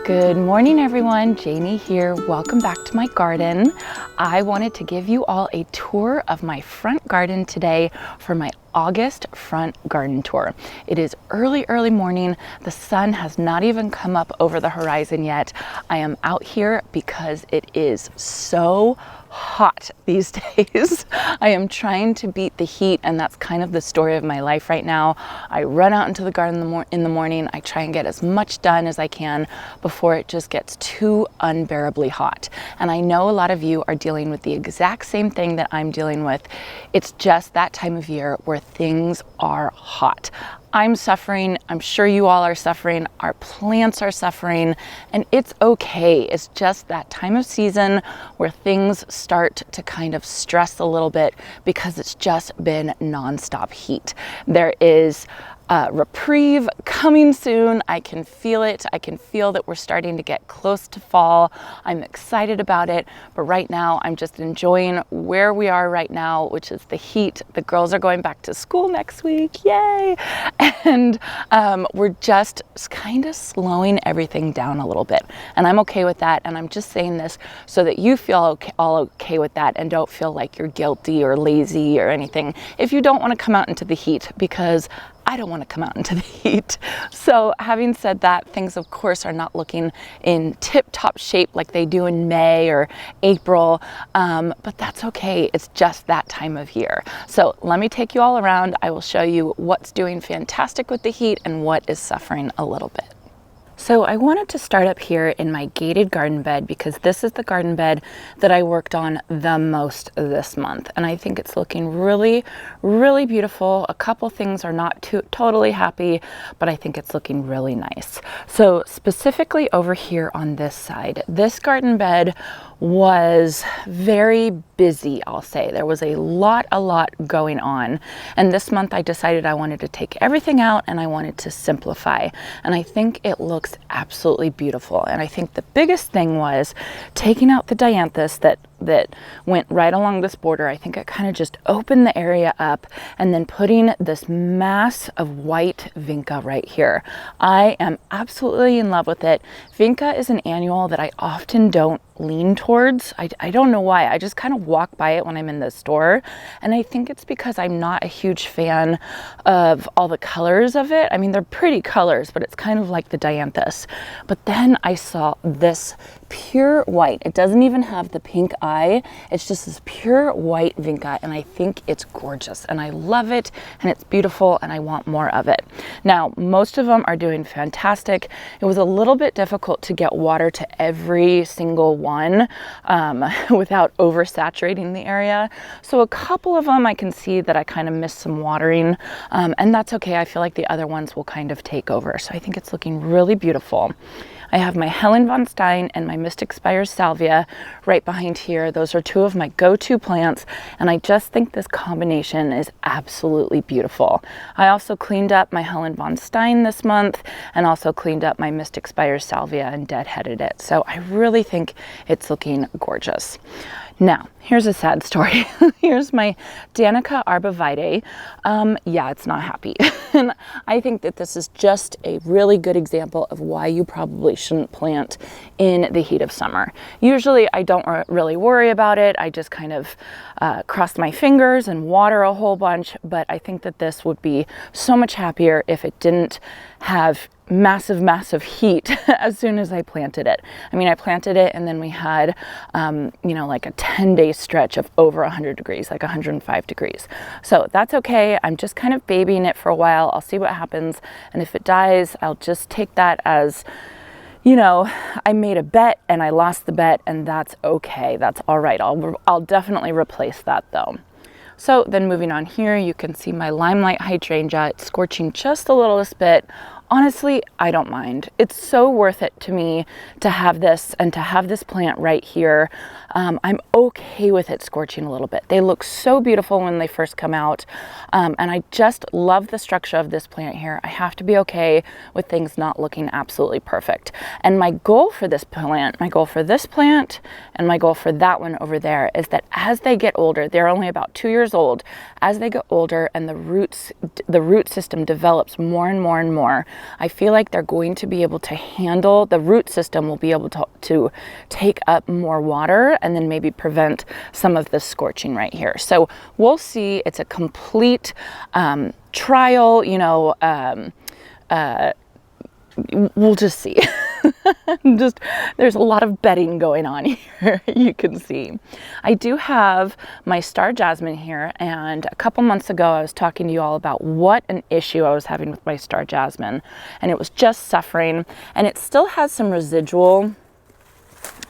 Good morning everyone, Jamie here. Welcome back to my garden. I wanted to give you all a tour of my front garden today for my August front garden tour. It is early morning. The sun has not even come up over the horizon yet. I am out here because it is so hot these days. I am trying to beat the heat, and that's kind of the story of my life right now. I run out into the garden in the morning. I try and get as much done as I can before it just gets too unbearably hot. And I know a lot of you are dealing with the exact same thing that I'm dealing with. It's just that time of year where things are hot. I'm suffering, I'm sure you all are suffering, our plants are suffering, and it's okay. It's just that time of season where things start to kind of stress a little bit because it's just been nonstop heat. There is reprieve coming soon. I can feel it. I can feel that we're starting to get close to fall. I'm excited about it, but right now I'm just enjoying where we are right now, which is the heat. The girls are going back to school next week, yay! And we're just kind of slowing everything down a little bit, and I'm okay with that. And I'm just saying this so that you feel all okay with that and don't feel like you're guilty or lazy or anything if you don't want to come out into the heat, because I don't want to come out into the heat. So having said that, things of course are not looking in tip-top shape like they do in May or April, but that's okay. It's just that time of year. So let me take you all around. I will show you what's doing fantastic with the heat and what is suffering a little bit. So I wanted to start up here in my gated garden bed because this is the garden bed that I worked on the most this month. And I think it's looking really, really beautiful. A couple things are not totally happy, but I think it's looking really nice. So specifically over here on this side, this garden bed was very busy, I'll say. There was a lot going on. And this month I decided I wanted to take everything out and I wanted to simplify. And I think it looks absolutely beautiful. And I think the biggest thing was taking out the dianthus that went right along this border. I think it kind of just opened the area up, and then putting this mass of white vinca right here. I am absolutely in love with it. Vinca is an annual that I often don't lean towards. I don't know why. I just kind of walk by it when I'm in the store, and I think it's because I'm not a huge fan of all the colors of it. I mean, they're pretty colors, but it's kind of like the dianthus. But then I saw this pure white. It doesn't even have the pink eye. It's just this pure white vinca, and I think it's gorgeous, and I love it, and it's beautiful, and I want more of it. Now, most of them are doing fantastic. It was a little bit difficult to get water to every single one without oversaturating the area. So a couple of them I can see that I kind of missed some watering, and that's okay. I feel like the other ones will kind of take over. So I think it's looking really beautiful. I have my Hydrangea Stein and my Mystic Spires Salvia right behind here. Those are two of my go-to plants, and I just think this combination is absolutely beautiful. I also cleaned up my Hydrangea Stein this month and also cleaned up my Mystic Spires Salvia and deadheaded it. So I really think it's looking gorgeous. Now, here's a sad story. Here's my Danica arbovitae. Yeah, it's not happy. And I think that this is just a really good example of why you probably shouldn't plant in the heat of summer. Usually I don't really worry about it. I just kind of cross my fingers and water a whole bunch, but I think that this would be so much happier if it didn't have massive heat as soon as I planted it. I mean, I planted it and then we had, you know, like a 10-day stretch of over 100 degrees, like 105 degrees. So that's okay. I'm just kind of babying it for a while. I'll see what happens. And if it dies, I'll just take that as, you know, I made a bet and I lost the bet, and that's okay. That's all right. I'll definitely replace that though. So then moving on here, you can see my limelight hydrangea. It's scorching just a little bit. Honestly, I don't mind. It's so worth it to me to have this and to have this plant right here. I'm okay with it scorching a little bit. They look so beautiful when they first come out. And I just love the structure of this plant here. I have to be okay with things not looking absolutely perfect. And my goal for this plant, my goal for this plant, and my goal for that one over there is that as they get older, they're only about 2 years old, as they get older and the root system develops more and more, I feel like they're going to be able to handle, the root system will be able to take up more water and then maybe prevent some of this scorching right here. So we'll see. It's a complete trial, you know, we'll just see. There's a lot of betting going on here, you can see. I do have my star jasmine here, and a couple months ago I was talking to you all about what an issue I was having with my star jasmine, and it was just suffering, and it still has some residual,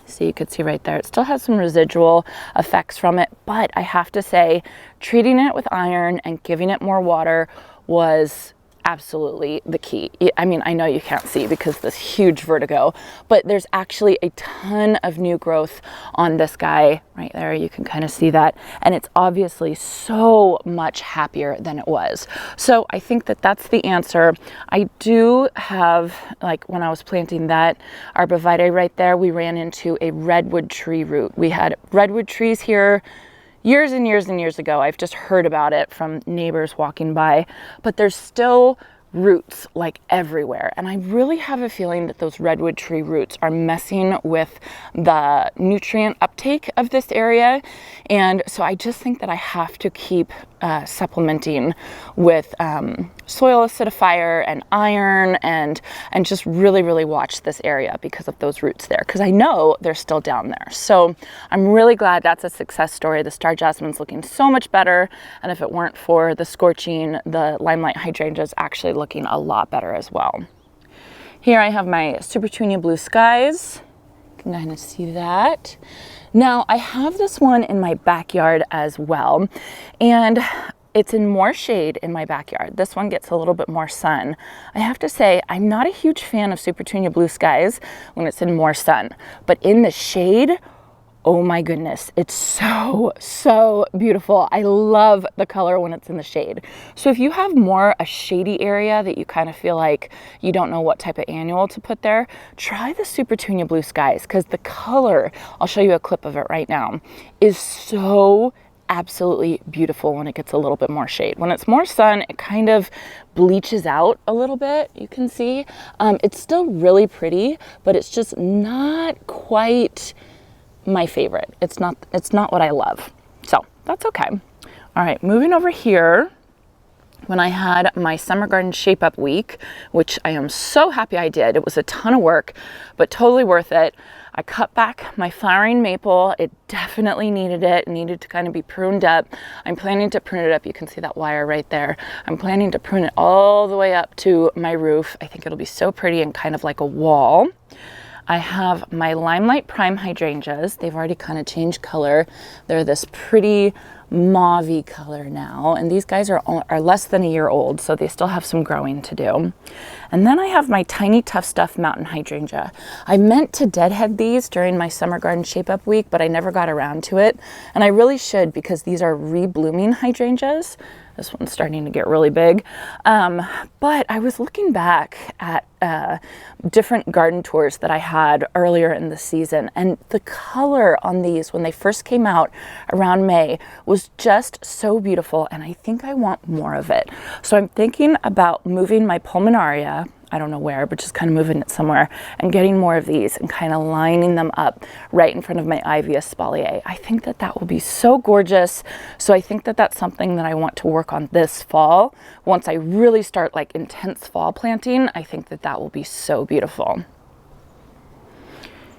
so you could see right there, it still has some residual effects from it, but I have to say, treating it with iron and giving it more water was absolutely the key. I mean, I know you can't see because this huge vertigo, but there's actually a ton of new growth on this guy right there. You can kind of see that, and it's obviously so much happier than it was. So I think that that's the answer. I do have, like when I was planting that arborvitae right there, we ran into a redwood tree root. We had redwood trees here years and years and years ago. I've just heard about it from neighbors walking by, but there's still roots like everywhere. And I really have a feeling that those redwood tree roots are messing with the nutrient uptake of this area. And so I just think that I have to keep supplementing with soil acidifier and iron and just really watch this area because of those roots there, because I know they're still down there. So I'm really glad that's a success story. The star jasmine's looking so much better, and if it weren't for the scorching, the limelight hydrangea is actually looking a lot better as well. Here I have my super petunia blue skies. You can kind of see that. Now I have this one in my backyard as well, and it's in more shade in my backyard. This one gets a little bit more sun. I have to say, I'm not a huge fan of super petunia blue skies when it's in more sun, but in the shade, oh my goodness, it's so beautiful. I love the color when it's in the shade. So if you have more a shady area that you kind of feel like you don't know what type of annual to put there, try the super petunia blue skies, because the color, I'll show you a clip of it right now, is so absolutely beautiful when it gets a little bit more shade. When it's more sun, it kind of bleaches out a little bit, you can see. It's still really pretty, but it's just not quite my favorite. It's not what I love. So that's okay. All right, moving over here. When I had my summer garden shape up week, which I am so happy I did, it was a ton of work, but totally worth it. I cut back my flowering maple. It definitely needed it. It needed to kind of be pruned up. I'm planning to prune it up. You can see that wire right there. I'm planning to prune it all the way up to my roof. I think it'll be so pretty and kind of like a wall. I have my Limelight Prime hydrangeas. They've already kind of changed color. They're this pretty mauve-y color now, and these guys are less than a year old, so they still have some growing to do. And then I have my tiny Tough Stuff mountain hydrangea. I meant to deadhead these during my summer garden shape up week, but I never got around to it, and I really should, because these are reblooming hydrangeas. This one's starting to get really big. But I was looking back at different garden tours that I had earlier in the season, and the color on these when they first came out around May was just so beautiful, and I think I want more of it. So I'm thinking about moving my pulmonaria, I don't know where, but just kind of moving it somewhere and getting more of these and kind of lining them up right in front of my Ivy espalier. I think that that will be so gorgeous. So I think that that's something that I want to work on this fall. Once I really start like intense fall planting, I think that that will be so beautiful.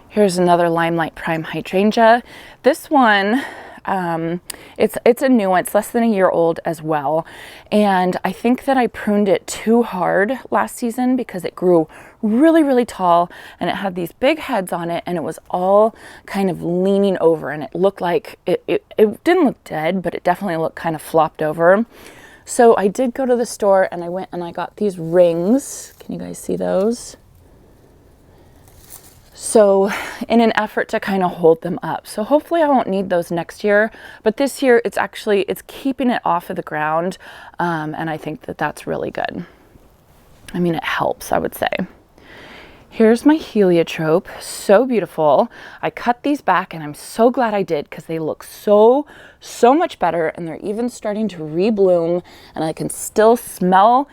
Here's another Limelight Prime hydrangea. This one, it's a new one. It's less than a year old as well. And I think that I pruned it too hard last season because it grew really tall and it had these big heads on it, and it was all kind of leaning over, and it looked like it didn't look dead, but it definitely looked kind of flopped over. So I did go to the store and I went and I got these rings. Can you guys see those? So in an effort to kind of hold them up. So hopefully I won't need those next year, but this year it's keeping it off of the ground. And I think that that's really good. I mean, it helps, I would say. Here's my heliotrope, so beautiful. I cut these back and I'm so glad I did, because they look so much better, and they're even starting to rebloom, and I can still smell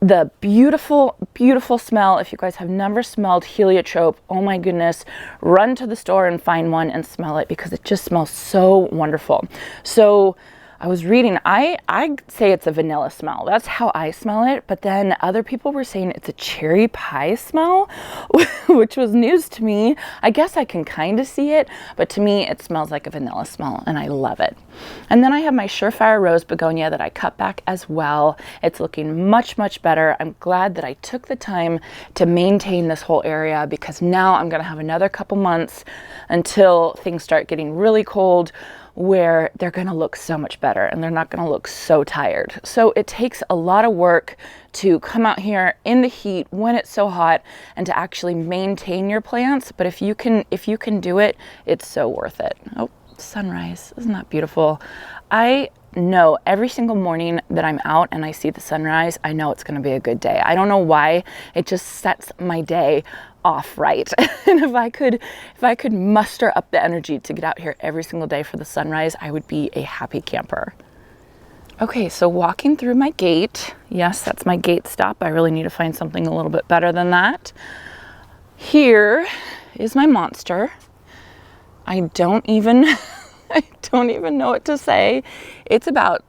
the beautiful, beautiful smell. If you guys have never smelled heliotrope, oh my goodness, run to the store and find one and smell it, because it just smells so wonderful. So I was reading, I say it's a vanilla smell. That's how I smell it. But then other people were saying it's a cherry pie smell, which was news to me. I guess I can kind of see it, but to me, it smells like a vanilla smell, and I love it. And then I have my Surefire Rose Begonia that I cut back as well. It's looking much, much better. I'm glad that I took the time to maintain this whole area, because now I'm going to have another couple months until things start getting really cold, where they're going to look so much better and they're not going to look so tired. So it takes a lot of work to come out here in the heat when it's so hot and to actually maintain your plants. But if you can do it, it's so worth it. Oh, sunrise. Isn't that beautiful? I know every single morning that I'm out and I see the sunrise, I know it's going to be a good day. I don't know why. It just sets my day off right. And if I could muster up the energy to get out here every single day for the sunrise, I would be a happy camper. Okay, so walking through my gate, yes, that's my gate stop. I really need to find something a little bit better than that. Here is my monster. I don't even know what to say. It's about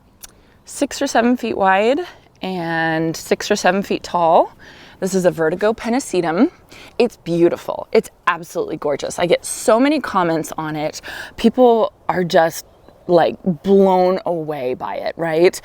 6 or 7 feet wide and 6 or 7 feet tall. This is a Vertigo Sedum. It's beautiful. It's absolutely gorgeous. I get so many comments on it. People are just like blown away by it, right?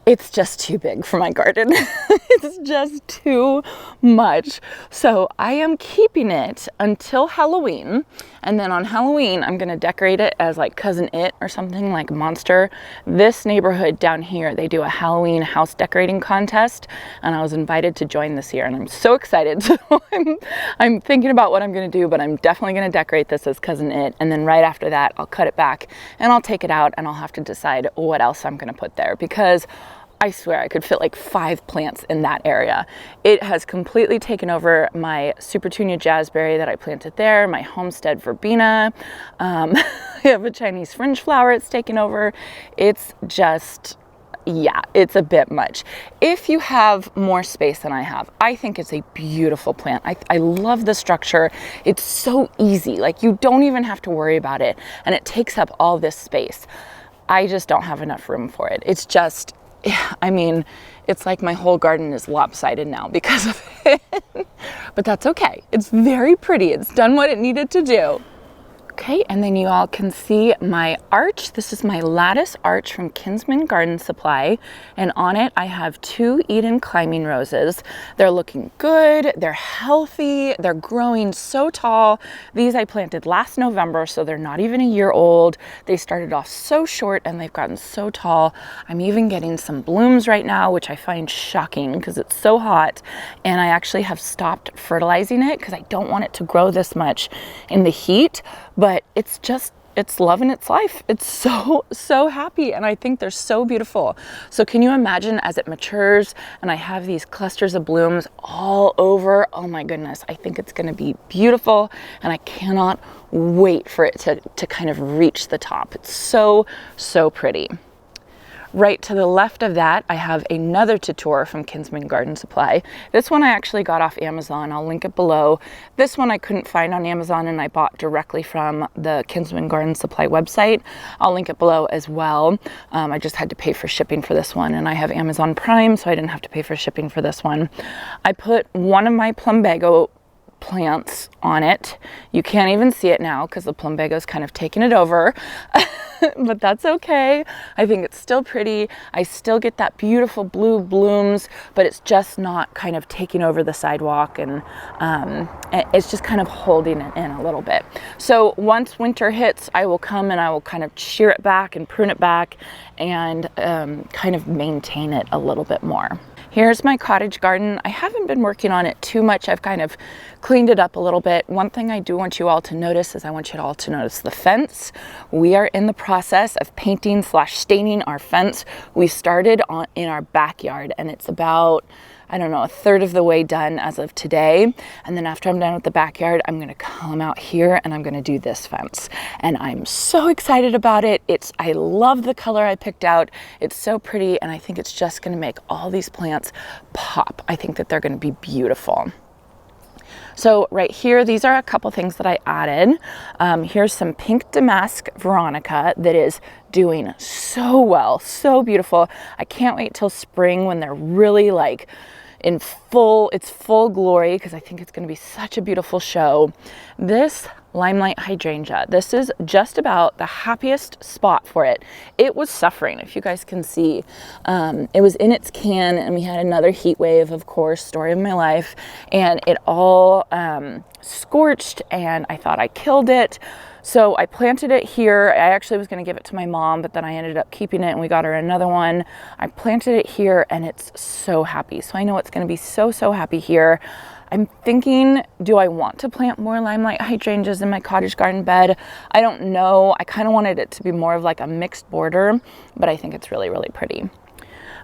It's just too big for my garden. It's just too much. So I am keeping it until Halloween. And then on Halloween, I'm gonna decorate it as like Cousin It or something, like Monster. This neighborhood down here, they do a Halloween house decorating contest, and I was invited to join this year, and I'm so excited. So I'm thinking about what I'm gonna do, but I'm definitely gonna decorate this as Cousin It. And then right after that, I'll cut it back and I'll take it out and I'll have to decide what else I'm gonna put there, because I swear I could fit like 5 plants in that area. It has completely taken over my Super Petunia Jazzberry that I planted there, my Homestead Verbena. I have a Chinese fringe flower it's taken over. It's just, yeah, it's a bit much. If you have more space than I have, I think it's a beautiful plant. I love the structure. It's so easy. Like, you don't even have to worry about it, and it takes up all this space. I just don't have enough room for it. It's just, I mean, it's like my whole garden is lopsided now because of it. But that's okay. It's very pretty. It's done what it needed to do. Okay, and then you all can see my arch. This is my lattice arch from Kinsman Garden Supply, and on it I have 2 Eden climbing roses. They're looking good, they're healthy, they're growing so tall. These I planted last November, so they're not even a year old. They started off so short and they've gotten so tall. I'm even getting some blooms right now, which I find shocking because it's so hot, and I actually have stopped fertilizing it because I don't want it to grow this much in the heat. But it's loving its life. It's so happy, and I think they're so beautiful. So can you imagine as it matures and I have these clusters of blooms all over? Oh my goodness, I think it's gonna be beautiful, and I cannot wait for it to kind of reach the top. It's so pretty. Right to the left of that, I have another tutor from Kinsman Garden Supply. This one I actually got off Amazon. I'll link it below. This one I couldn't find on Amazon, and I bought directly from the Kinsman Garden Supply website. I'll link it below as well. I just had to pay for shipping for this one, and I have Amazon Prime, so I didn't have to pay for shipping for this one. I put one of my plumbago plants on it. You can't even see it now because the plumbago's kind of taken it over. But that's okay. I think it's still pretty. I still get that beautiful blue blooms, but it's just not kind of taking over the sidewalk, and it's just kind of holding it in a little bit. So once winter hits, I will come and I will kind of shear it back and prune it back and kind of maintain it a little bit more. Here's my cottage garden. I haven't been working on it too much. I've kind of cleaned it up a little bit. One thing I do want you all to notice is I want you all to notice the fence. We are in the process of painting / staining our fence. We started in our backyard, and it's about I don't know, a third of the way done as of today. And then after I'm done with the backyard, I'm gonna come out here and I'm gonna do this fence. And I'm so excited about it. I love the color I picked out. It's so pretty, and I think it's just gonna make all these plants pop. I think that they're gonna be beautiful. So right here, these are a couple things that I added. Here's some pink damask veronica that is doing so well, so beautiful. I can't wait till spring when they're really like in its full glory, because I think it's going to be such a beautiful show. This limelight hydrangea, this is just about the happiest spot for it. It was suffering, if you guys can see. It was in its can, and we had another heat wave, of course, story of my life, and it all scorched, and I thought I killed it. So I planted it here. I actually was going to give it to my mom, but then I ended up keeping it, and we got her another one. I planted it here, and it's so happy. So I know it's going to be so, so happy here. I'm thinking, do I want to plant more limelight hydrangeas in my cottage garden bed? I don't know. I kind of wanted it to be more of like a mixed border, but I think it's really, really pretty.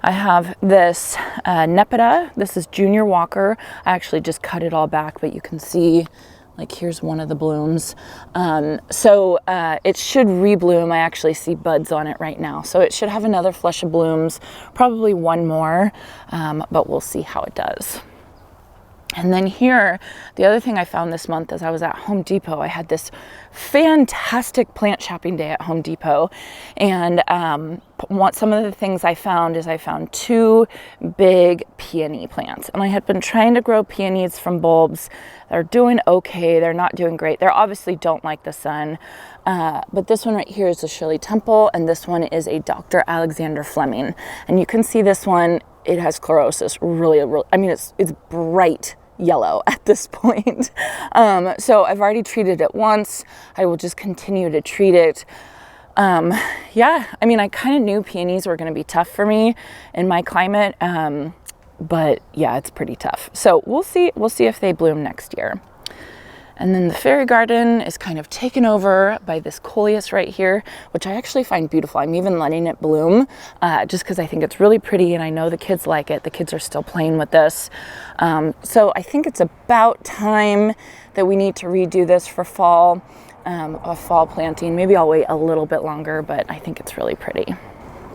I have this Nepeta. This is Junior Walker. I actually just cut it all back, but you can see, like, here's one of the blooms. It should rebloom. I actually see buds on it right now. So it should have another flush of blooms, probably one more, but we'll see how it does. And then here, the other thing I found this month as I was at Home Depot, I had this fantastic plant shopping day at Home Depot. And some of the things I found is I found 2 big peony plants. And I had been trying to grow peonies from bulbs. They're doing okay. They're not doing great. They obviously don't like the sun. But this one right here is a Shirley Temple, and this one is a Dr. Alexander Fleming. And you can see this one, it has chlorosis, really, I mean, it's bright yellow at this point. So I've already treated it once. I will just continue to treat it. Yeah, I mean, I kind of knew peonies were going to be tough for me in my climate. But yeah, it's pretty tough. So we'll see if they bloom next year. And then the fairy garden is kind of taken over by this coleus right here, which I actually find beautiful. I'm even letting it bloom just because I think it's really pretty, and I know the kids like it. The kids are still playing with this. So I think it's about time that we need to redo this for fall, a fall planting. Maybe I'll wait a little bit longer, but I think it's really pretty.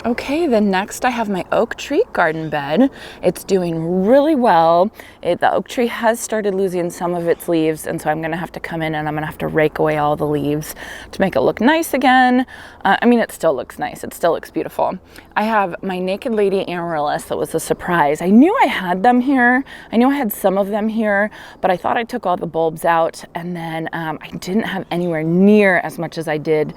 Okay, then next I have my oak tree garden bed. It's doing really well. The oak tree has started losing some of its leaves, and so I'm gonna have to come in and I'm gonna have to rake away all the leaves to make it look nice again. I mean, it still looks nice. It still looks beautiful. I have my Naked Lady amaryllis that was a surprise. I knew I had them here. I knew I had some of them here, but I thought I took all the bulbs out, and then I didn't have anywhere near as much as I do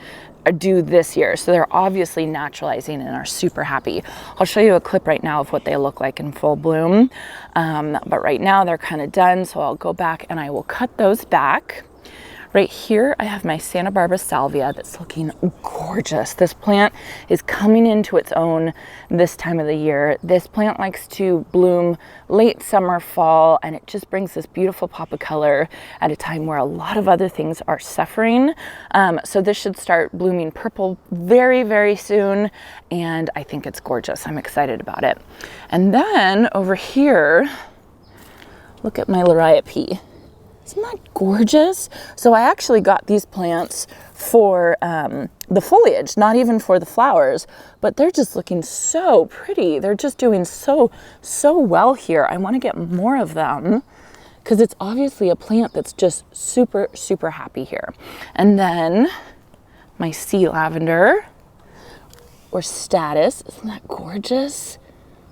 this year. So they're obviously naturalizing and are super happy. I'll show you a clip right now of what they look like in full bloom. But right now they're kind of done. So I'll go back and I will cut those back. Right here, I have my Santa Barbara Salvia that's looking gorgeous. This plant is coming into its own this time of the year. This plant likes to bloom late summer, fall, and it just brings this beautiful pop of color at a time where a lot of other things are suffering. So this should start blooming purple very, very soon, and I think it's gorgeous. I'm excited about it. And then over here, look at my Liriope. Isn't that gorgeous? So I actually got these plants for the foliage, not even for the flowers, but they're just looking so pretty. They're just doing so well here. I want to get more of them because it's obviously a plant that's just super, super happy here. And then my sea lavender, or status, isn't that gorgeous?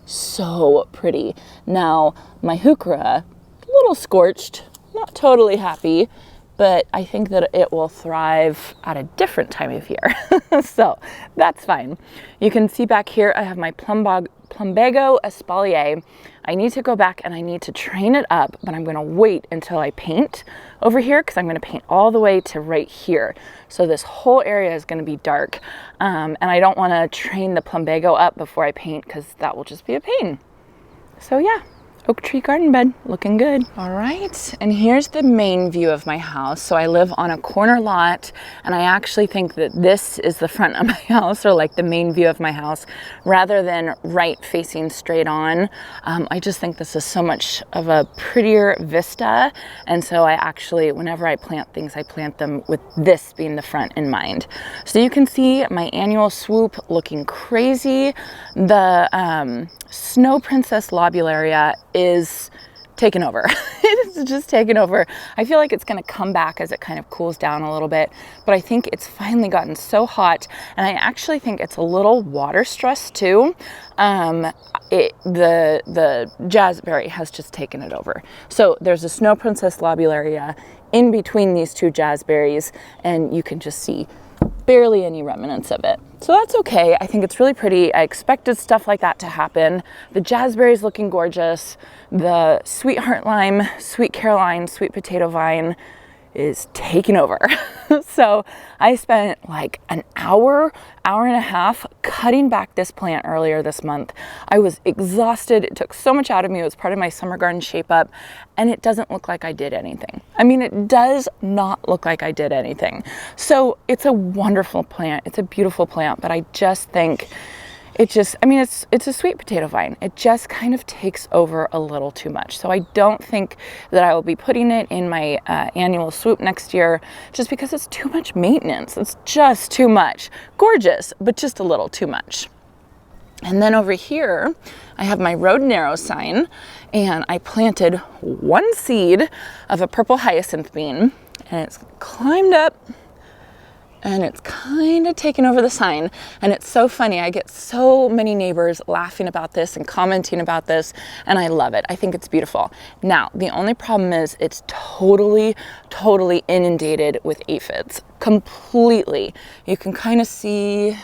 So pretty. Now my heuchera, a little scorched, not totally happy, but I think that it will thrive at a different time of year. So that's fine. You can see back here, I have my Plumbago espalier. I need to go back and I need to train it up, but I'm gonna wait until I paint over here because I'm gonna paint all the way to right here. So this whole area is gonna be dark. And I don't wanna train the Plumbago up before I paint because that will just be a pain. So yeah. oak tree garden bed, looking good. All right, and here's the main view of my house. So I live on a corner lot, and I actually think that this is the front of my house, or like the main view of my house, rather than right facing straight on. I just think this is so much of a prettier vista, and so I actually, whenever I plant things, I plant them with this being the front in mind. So you can see my annual swoop looking crazy. The Snow Princess lobularia is taken over. It's just taken over. I feel like it's going to come back as it kind of cools down a little bit, but I think it's finally gotten so hot, and I actually think it's a little water stressed too. The jazzberry has just taken it over. So there's a Snow Princess lobularia in between these two jazzberries, and you can just see barely any remnants of it. So that's okay. I think it's really pretty. I expected stuff like that to happen. The jazzberry's looking gorgeous. The sweetheart lime, sweet Caroline, sweet potato vine is taking over. So I spent like an hour and a half cutting back this plant earlier this month. I was exhausted. It took so much out of me. It was part of my summer garden shape up, and it doesn't look like I did anything. I mean, it does not look like I did anything. So it's a wonderful plant. It's a beautiful plant, but I just think it's a sweet potato vine. It just kind of takes over a little too much. So I don't think that I will be putting it in my annual swoop next year, just because it's too much maintenance. It's just too much. Gorgeous, but just a little too much. And then over here, I have my road narrow sign, and I planted one seed of a purple hyacinth bean, and it's climbed up, and it's kind of taken over the sign. And it's so funny. I get so many neighbors laughing about this and commenting about this, and I love it. I think it's beautiful. Now, the only problem is it's totally inundated with aphids. Completely. You can kind of see,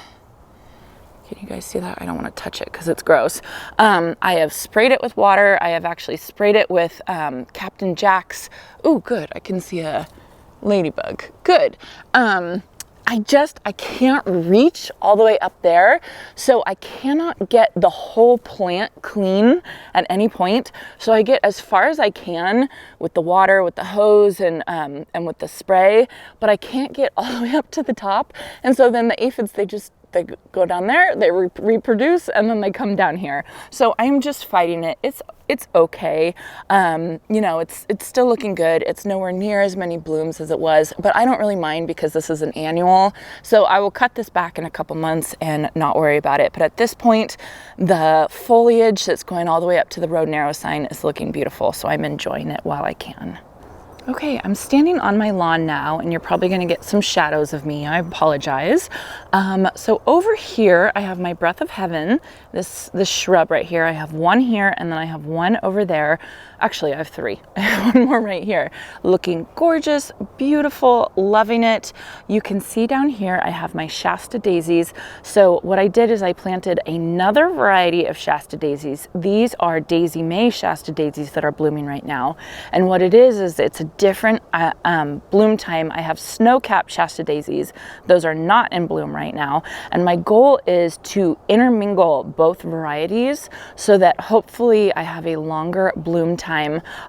can you guys see that? I don't want to touch it because it's gross. I have sprayed it with water. I have actually sprayed it with Captain Jack's. Oh, good. I can see a ladybug. Good. I can't reach all the way up there, so I cannot get the whole plant clean at any point. So I get as far as I can with the water, with the hose, and with the spray, but I can't get all the way up to the top. And so then the aphids, they go down there, they reproduce, and then they come down here. So I'm just fighting it. It's okay. It's still looking good. It's nowhere near as many blooms as it was, but I don't really mind because this is an annual. So I will cut this back in a couple months and not worry about it. But at this point, the foliage that's going all the way up to the road narrow sign is looking beautiful. So I'm enjoying it while I can. Okay, I'm standing on my lawn now, and you're probably going to get some shadows of me. I apologize. So over here, I have my breath of heaven, this shrub right here. I have one here, and then I have one over there. Actually, I have three. I have one more right here. Looking gorgeous, beautiful, loving it. You can see down here, I have my Shasta daisies. So what I did is I planted another variety of Shasta daisies. These are Daisy May Shasta daisies that are blooming right now. And what it is it's a different bloom time. I have snow-capped Shasta daisies. Those are not in bloom right now. And my goal is to intermingle both varieties so that hopefully I have a longer bloom time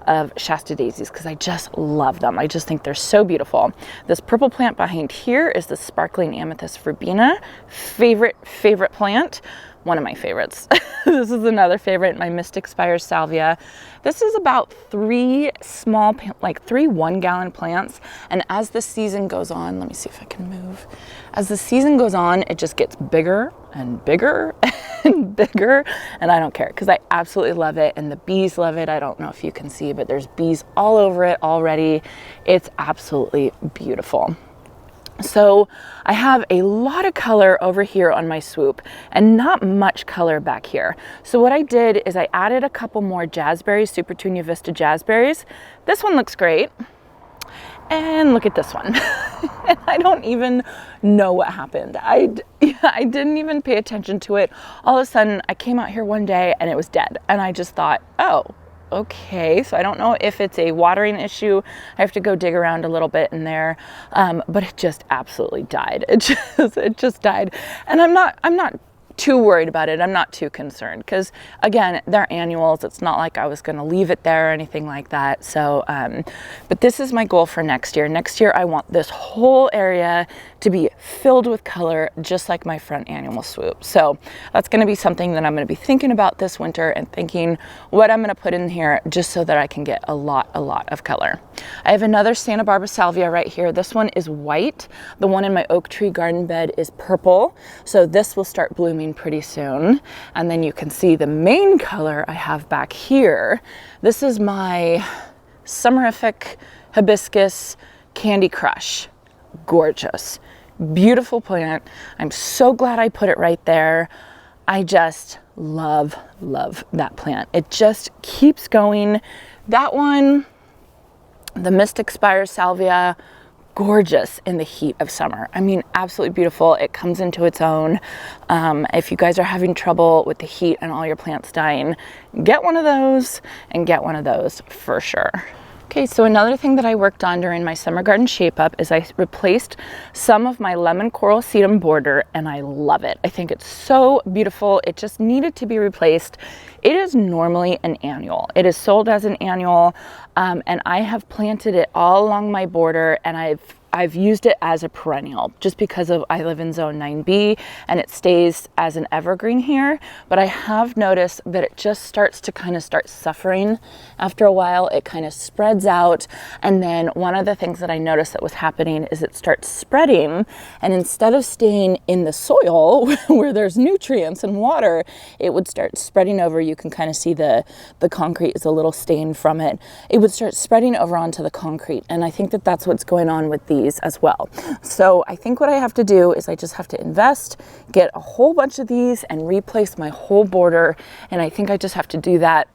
of Shasta daisies, because I just love them. I just think they're so beautiful. This purple plant behind here is the sparkling amethyst verbena. Favorite plant. One of my favorites. This is another favorite, my Mystic Spires Salvia. This is about three 1-gallon plants. And as the season goes on, let me see if I can move. As the season goes on, it just gets bigger and bigger and bigger. And I don't care because I absolutely love it. And the bees love it. I don't know if you can see, but there's bees all over it already. It's absolutely beautiful. So I have a lot of color over here on my swoop and not much color back here. So what I did is I added a couple more jazzberries, Super Petunia Vista jazzberries. This one looks great. And look at this one. And I don't even know what happened. I didn't even pay attention to it. All of a sudden I came out here one day and it was dead. And I just thought, oh, okay, so I don't know if it's a watering issue. I have to go dig around a little bit in there, but it just absolutely died. It just died, and I'm not too worried about it. I'm not too concerned because, again, they're annuals. It's not like I was going to leave it there or anything like that. So, but this is my goal for next year. Next year, I want this whole area to be filled with color, just like my front annual swoop. So that's going to be something that I'm going to be thinking about this winter and thinking what I'm going to put in here just so that I can get a lot of color. I have another Santa Barbara Salvia right here. This one is white. The one in my oak tree garden bed is purple. So this will start blooming pretty soon. And then you can see the main color I have back here. This is my Summerific Hibiscus Candy Crush. Gorgeous, beautiful plant. I'm so glad I put it right there. I just love that plant. It just keeps going. That one, the Mystic Spire Salvia, gorgeous in the heat of summer. I mean, absolutely beautiful. It comes into its own. If you guys are having trouble with the heat and all your plants dying, get one of those and get one of those for sure. Okay, so another thing that I worked on during my summer garden shape up is I replaced some of my lemon coral sedum border, and I love it. I think it's so beautiful. It just needed to be replaced. It is normally an annual. It is sold as an annual, and I have planted it all along my border, and I've used it as a perennial just because of I live in zone 9B and it stays as an evergreen here. But I have noticed that it just starts to kind of start suffering after a while. It kind of spreads out. And then one of the things that I noticed that was happening is it starts spreading, and instead of staying in the soil where there's nutrients and water, it would start spreading over. You can kind of see the concrete is a little stained from it. It would start spreading over onto the concrete. And I think that that's what's going on with these as well. So I think what I have to do is I just have to invest, get a whole bunch of these and replace my whole border. And I think I just have to do that,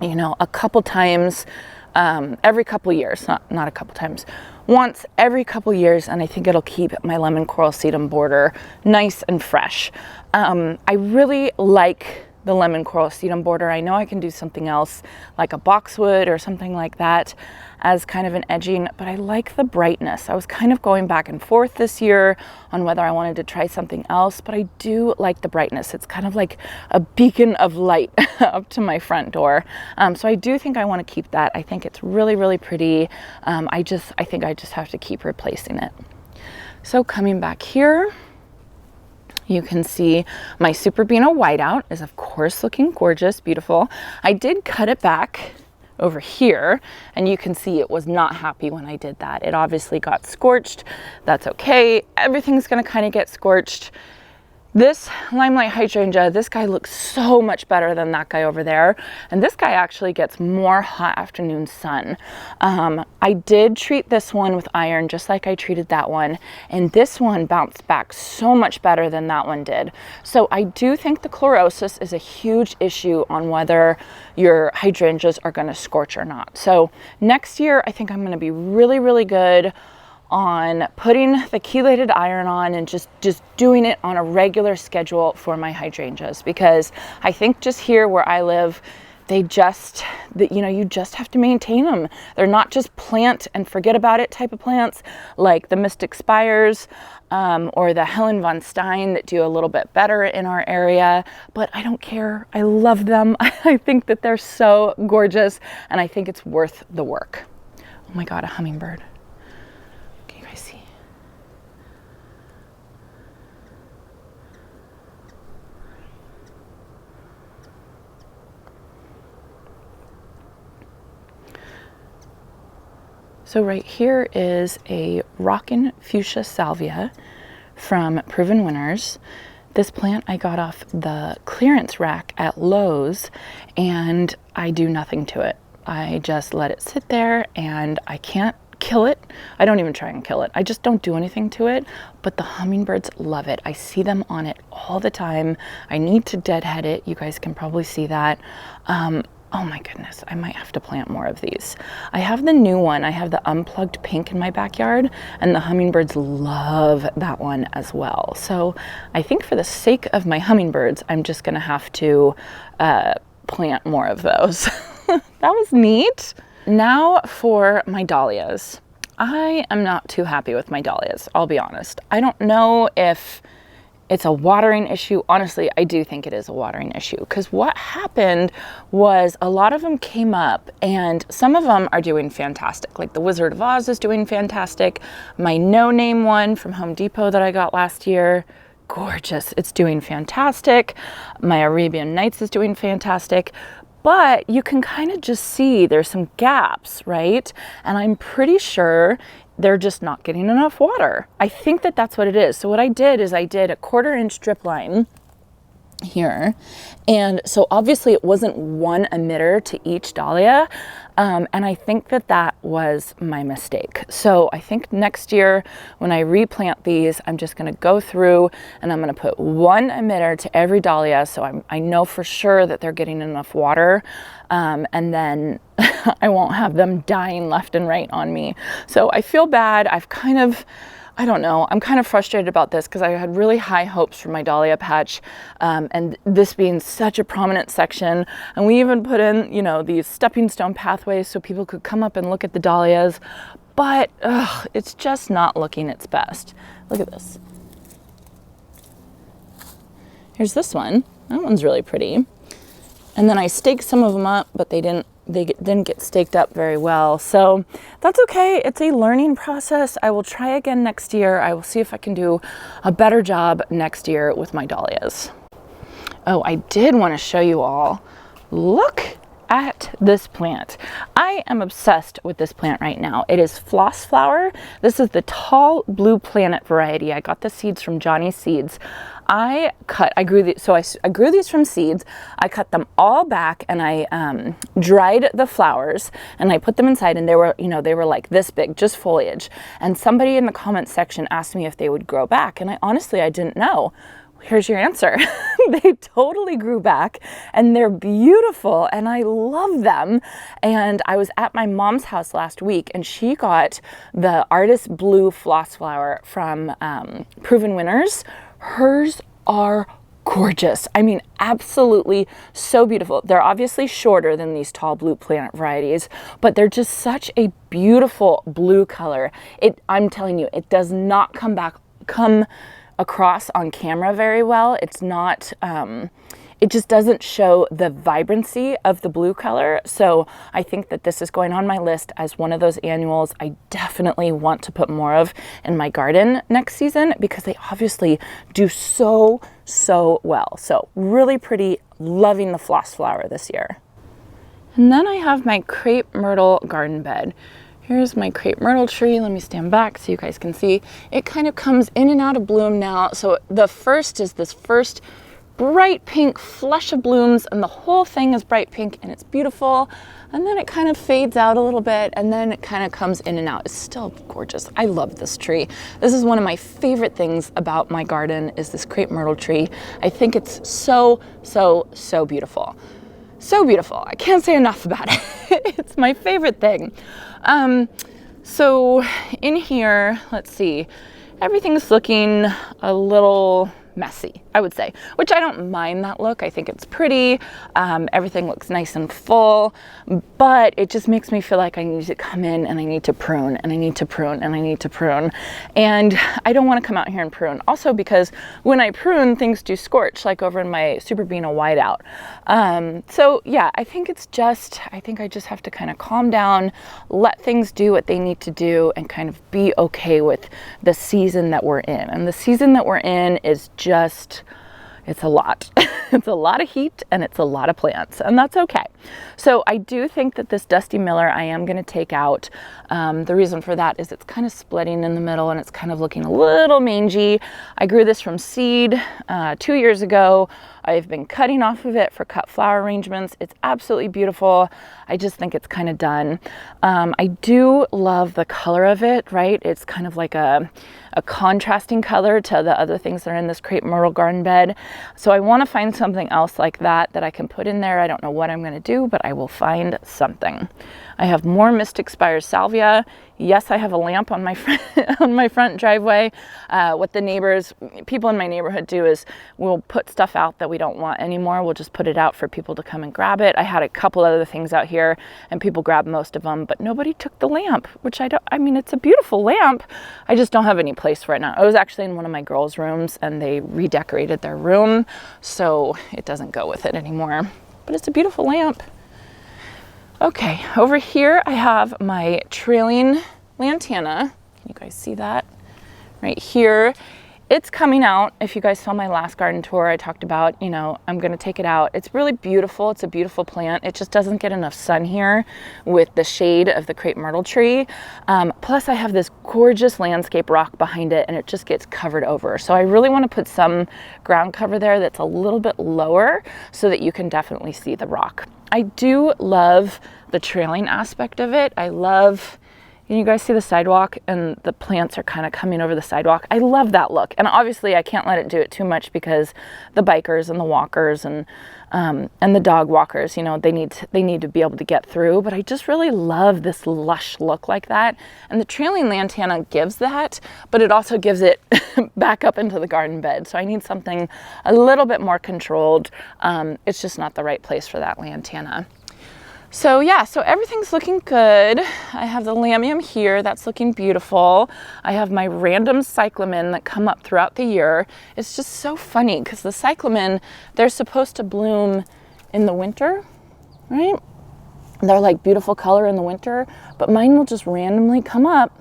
you know, a couple times, every couple years, not a couple times, once every couple years. And I think it'll keep my lemon coral sedum border nice and fresh. I really like the lemon coral sedum border. I know I can do something else like a boxwood or something like that as kind of an edging, but I like the brightness. I was kind of going back and forth this year on whether I wanted to try something else, but I do like the brightness. It's kind of like a beacon of light up to my front door. So I do think I want to keep that. I think it's really pretty. I think I just have to keep replacing it. So coming back here, you can see my Super Beano Whiteout is of course looking gorgeous, beautiful. I did cut it back over here, and you can see it was not happy when I did that. It obviously got scorched. That's okay. Everything's gonna kind of get scorched. This Limelight Hydrangea, this guy looks so much better than that guy over there. And this guy actually gets more hot afternoon sun. I did treat this one with iron just like I treated that one. And this one bounced back so much better than that one did. So I do think the chlorosis is a huge issue on whether your hydrangeas are gonna scorch or not. So next year, I think I'm gonna be really good on putting the chelated iron on and just doing it on a regular schedule for my hydrangeas, because I think just here where I live, you just have to maintain them. They're not just plant and forget about it type of plants like the Mystic Spires or the Helen von Stein that do a little bit better in our area, but I don't care. I love them. I think that they're so gorgeous, and I think it's worth the work. Oh my God, a hummingbird. So right here is a Rockin' Fuchsia Salvia from Proven Winners. This plant I got off the clearance rack at Lowe's, and I do nothing to it. I just let it sit there, and I can't kill it. I don't even try and kill it. I just don't do anything to it, but the hummingbirds love it. I see them on it all the time. I need to deadhead it. You guys can probably see that. Oh my goodness, I might have to plant more of these. I have the new one. I have the unplugged pink in my backyard, and the hummingbirds love that one as well. So I think for the sake of my hummingbirds, I'm just gonna have to plant more of those. That was neat. Now for my dahlias. I am not too happy with my dahlias, I'll be honest. I don't know if it's a watering issue. Honestly, I do think it is a watering issue, because what happened was a lot of them came up, and some of them are doing fantastic. Like the Wizard of Oz is doing fantastic. My no name one from Home Depot that I got last year, gorgeous. It's doing fantastic. My Arabian Nights is doing fantastic. But you can kind of just see there's some gaps, right? And I'm pretty sure they're just not getting enough water. I think that that's what it is. So what I did is I did a 1/4 inch drip line here. And so obviously it wasn't one emitter to each dahlia. And I think that that was my mistake. So I think next year when I replant these, I'm just going to go through and I'm going to put one emitter to every dahlia. So I know for sure that they're getting enough water. And then I won't have them dying left and right on me. So I feel bad. I don't know, I'm kind of frustrated about this because I had really high hopes for my dahlia patch, and this being such a prominent section. And we even put in, you know, these stepping stone pathways so people could come up and look at the dahlias, but it's just not looking its best. Look at this. Here's this one. That one's really pretty. And then I staked some of them up, but they didn't get staked up very well. So that's okay. It's a learning process. I will try again next year. I will see if I can do a better job next year with my dahlias. Oh, I did want to show you all. Look at this plant. I am obsessed with this plant right now. It is Floss flower. This is the tall blue planet variety. I got the seeds from Johnny's Seeds. I grew these from seeds. I cut them all back and I dried the flowers and I put them inside, and they were like this big, just foliage. And somebody in the comments section asked me if they would grow back, and I didn't know. Here's your answer. They totally grew back and they're beautiful and I love them. And I was at my mom's house last week and she got the artist blue floss flower from Proven Winners. Hers are gorgeous. I mean, absolutely so beautiful. They're obviously shorter than these tall blue planet varieties, but they're just such a beautiful blue color. I'm telling you, it does not come across on camera very well. It's not, it just doesn't show the vibrancy of the blue color. So I think that this is going on my list as one of those annuals I definitely want to put more of in my garden next season, because they obviously do so well. So really pretty, loving the floss flower this year. And then I have my crepe myrtle garden bed. Here's my crepe myrtle tree. Let me stand back so you guys can see. It kind of comes in and out of bloom now. So the first is this first bright pink flush of blooms, and the whole thing is bright pink and it's beautiful. And then it kind of fades out a little bit and then it kind of comes in and out. It's still gorgeous. I love this tree. This is one of my favorite things about my garden, is this crepe myrtle tree. I think it's so beautiful. So beautiful. I can't say enough about it. It's my favorite thing. So in here, let's see, everything's looking a little messy, I would say, which I don't mind that look. I think it's pretty. Everything looks nice and full, but it just makes me feel like I need to come in and I need to prune and I need to prune and I need to prune. And I don't want to come out here and prune. Also because when I prune, things do scorch, like over in my Super Beano whiteout. So yeah, I think I just have to kind of calm down, let things do what they need to do, and kind of be okay with the season that we're in. And the season that we're in is it's a lot. It's a lot of heat and it's a lot of plants, and that's okay. So I do think that this Dusty Miller I am going to take out. The reason for that is it's kind of splitting in the middle and it's kind of looking a little mangy. I grew this from seed 2 years ago. I've been cutting off of it for cut flower arrangements. It's absolutely beautiful. I just think it's kind of done. I do love the color of it, right? It's kind of like a contrasting color to the other things that are in this crepe myrtle garden bed. So I want to find something else like that I can put in there. I don't know what I'm going to do, but I will find something. I have more Mystic Spire Salvia. Yes, I have a lamp on my front driveway. What the people in my neighborhood do is we'll put stuff out that we don't want anymore, we'll just put it out for people to come and grab it. I had a couple other things out here and people grabbed most of them, but nobody took the lamp, which I mean, it's a beautiful lamp. I just don't have any place for it now. It was actually in one of my girls' rooms and they redecorated their room, so it doesn't go with it anymore, but it's a beautiful lamp. Okay, over here I have my trailing lantana. Can you guys see that? Right here. It's coming out. If you guys saw my last garden tour, I talked about, you know, I'm going to take it out. It's really beautiful. It's a beautiful plant. It just doesn't get enough sun here with the shade of the crepe myrtle tree. Plus I have this gorgeous landscape rock behind it and it just gets covered over. So I really want to put some ground cover there that's a little bit lower so that you can definitely see the rock. I do love the trailing aspect of it. I love, you guys see the sidewalk and the plants are kind of coming over the sidewalk. I love that look. And obviously I can't let it do it too much because the bikers and the walkers and the dog walkers, you know, they need to be able to get through. But I just really love this lush look like that. And the trailing lantana gives that, but it also gives it back up into the garden bed. So I need something a little bit more controlled. It's just not the right place for that lantana. So yeah, so everything's looking good. I have the lamium here, that's looking beautiful. I have my random cyclamen that come up throughout the year. It's just so funny because the cyclamen, they're supposed to bloom in the winter, right? They're like beautiful color in the winter, but mine will just randomly come up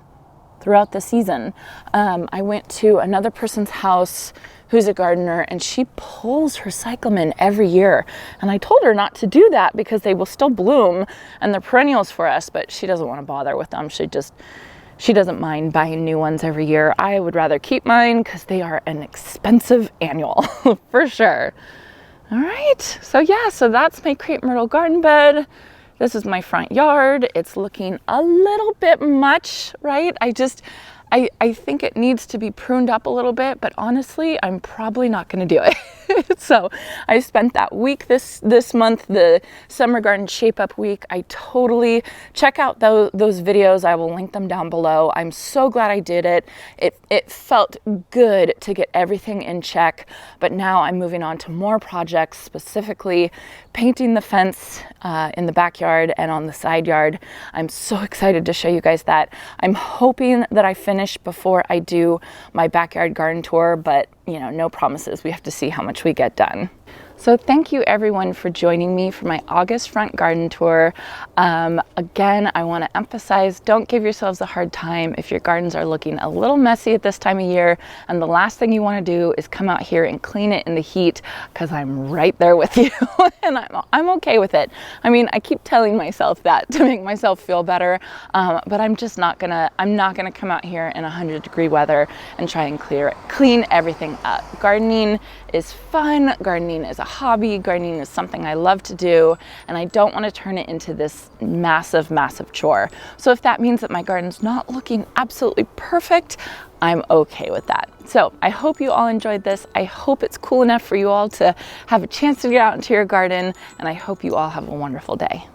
throughout the season. I went to another person's house who's a gardener and she pulls her cyclamen every year. And I told her not to do that because they will still bloom and they're perennials for us, but she doesn't want to bother with them. She doesn't mind buying new ones every year. I would rather keep mine because they are an expensive annual for sure. All right, so yeah, so that's my crepe myrtle garden bed. This is my front yard. It's looking a little bit much, right? I think it needs to be pruned up a little bit, but honestly, I'm probably not going to do it. So I spent that week this month, the summer garden shape up week. I totally check out those videos. I will link them down below. I'm so glad I did it. It felt good to get everything in check, but now I'm moving on to more projects, specifically painting the fence in the backyard and on the side yard. I'm so excited to show you guys that. I'm hoping that I finish before I do my backyard garden tour, but you know, no promises. We have to see how much we get done. So thank you everyone for joining me for my August front garden tour. Again, I want to emphasize, don't give yourselves a hard time if your gardens are looking a little messy at this time of year. And the last thing you want to do is come out here and clean it in the heat, because I'm right there with you and I'm okay with it. I mean, I keep telling myself that to make myself feel better, but I'm not gonna come out here in 100-degree weather and try and clean everything up. Gardening is fun. Gardening is a hobby. Gardening is something I love to do, and I don't want to turn it into this massive chore. So if that means that my garden's not looking absolutely perfect, I'm okay with that. So I hope you all enjoyed this. I hope it's cool enough for you all to have a chance to get out into your garden, and I hope you all have a wonderful day.